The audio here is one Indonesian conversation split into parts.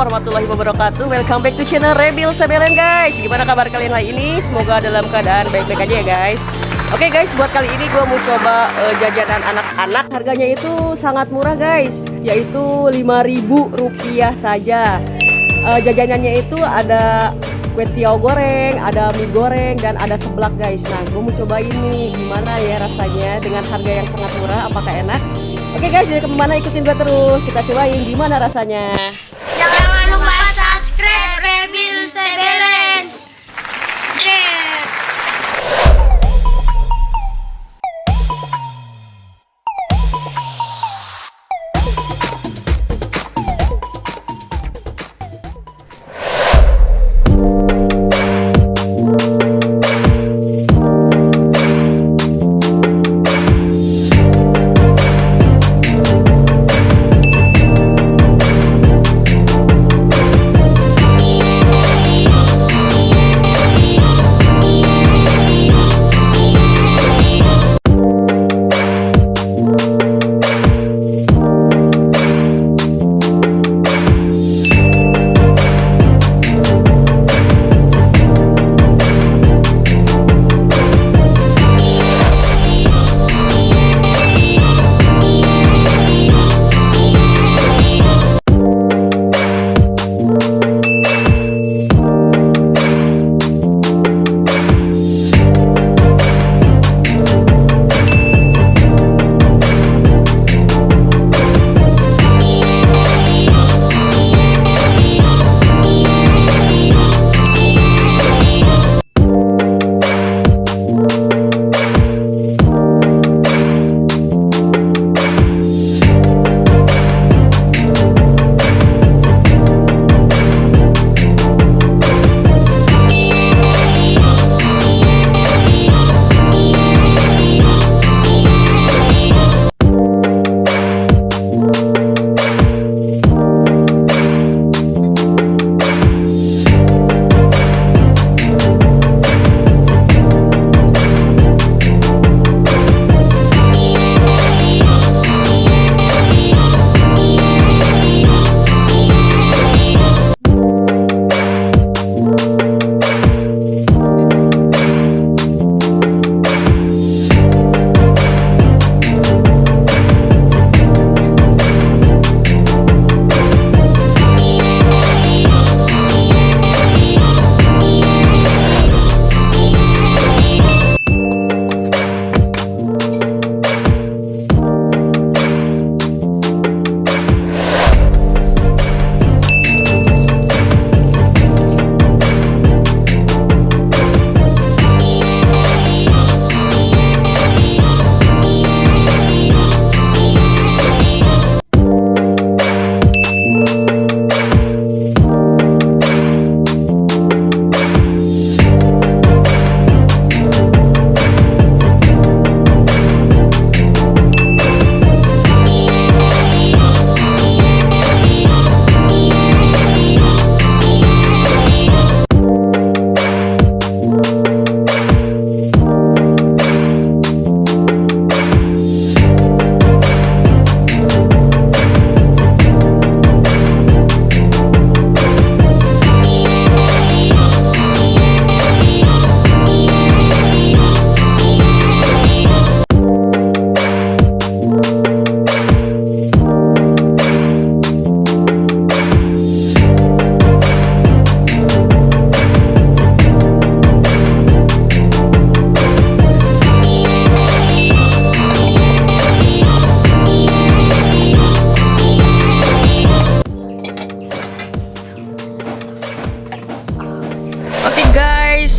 warahmatullahi wabarakatuh. Welcome back to channel Rebil Sebelen guys. Gimana kabar kalian hari ini? Semoga dalam keadaan baik-baik aja ya guys. Oke guys, buat kali ini gue mau coba jajanan anak-anak. Harganya itu sangat murah guys, yaitu Rp5.000 saja. Jajanannya itu ada kue tiaw goreng, ada mie goreng, dan ada seblak guys. Nah, gue mau coba ini gimana ya rasanya dengan harga yang sangat murah. Apakah enak? Oke guys, jadi kemana ikutin gue terus. Kita cobain gimana rasanya. Jangan lupa subscribe Rebil Sebelen. Share.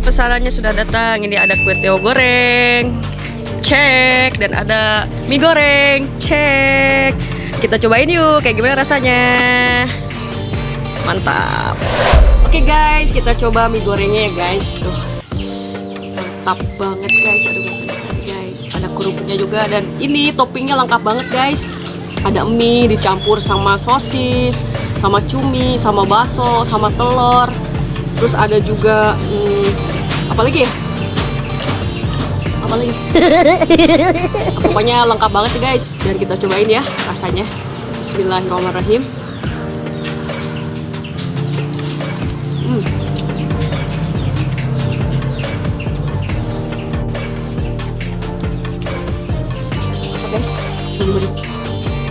Pesanannya sudah datang. Ini ada kue tiaw goreng, cek, dan ada mie goreng, cek. Kita cobain yuk, kayak gimana rasanya. Mantap. Oke guys, kita coba mie gorengnya ya guys. Tuh, mantap banget guys. Aduh, guys, ada kerupuknya juga, dan ini toppingnya lengkap banget guys. Ada mie dicampur sama sosis, sama cumi, sama bakso, sama telur. Terus ada juga apa lagi ya? Apa lagi? Pokoknya lengkap banget nih guys. Dan kita cobain ya rasanya. Bismillahirrahmanirrahim.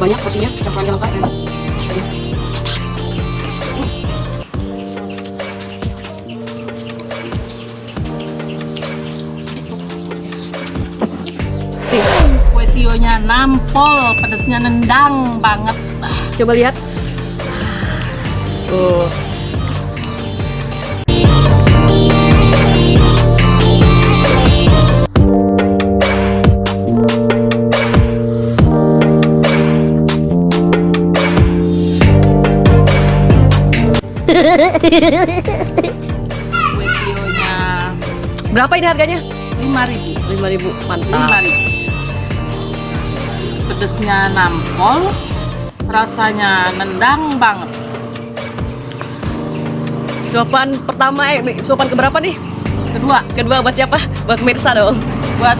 banyak porsinya, campurannya lengkap enak. Kue sionya nampol, pedasnya nendang banget. Coba lihat. Tuh. Kue sionya Berapa ini harganya? 5.000. 5.000. Mantap. 5.000. Pedasnya nampol, rasanya nendang banget. Suapan pertama suapan keberapa nih? Kedua buat siapa? Buat pemirsa dong. Buat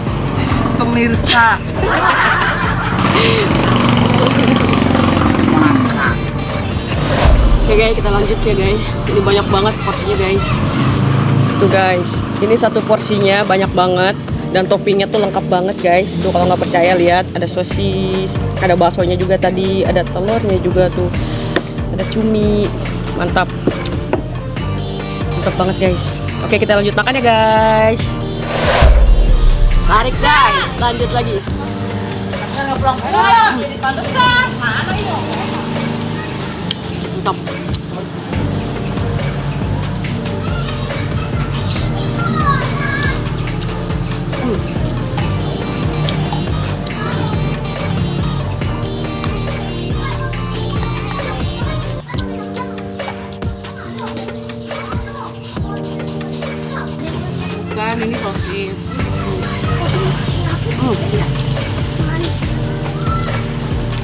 pemirsa. Oke guys, kita lanjut ya guys. Ini banyak banget porsinya guys. Tuh guys, ini satu porsinya banyak banget dan toppingnya tuh lengkap banget guys. Tuh kalau nggak percaya lihat, ada sosis, ada baksonya juga tadi, ada telurnya juga tuh, ada cumi, mantap, mantap banget guys. Oke kita lanjut makan ya guys. Tarik guys, lanjut lagi. Jadi pantesan. Mana itu? Mantap. Bukan, ini sosis.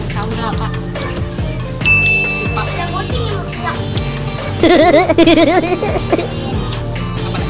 Tahu dah kak. Lupa. Yang kucing yang bilang. Apa dah?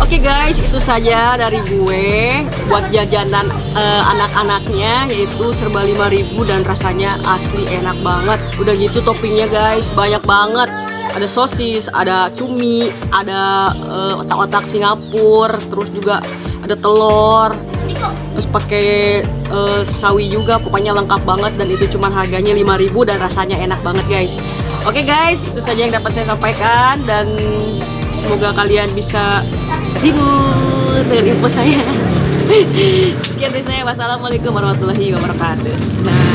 Oke guys, itu saja dari gue buat jajanan anak-anaknya, yaitu serba 5.000 dan rasanya asli enak banget. Udah gitu toppingnya guys banyak banget. Ada sosis, ada cumi, ada otak-otak Singapura, terus juga ada telur, terus pakai sawi juga. Pokoknya lengkap banget dan itu cuma harganya 5.000 dan rasanya enak banget guys. Oke guys, itu saja yang dapat saya sampaikan dan semoga kalian bisa hibur dengan info saya. Sekian dari saya. Wassalamualaikum warahmatullahi wabarakatuh. Nah.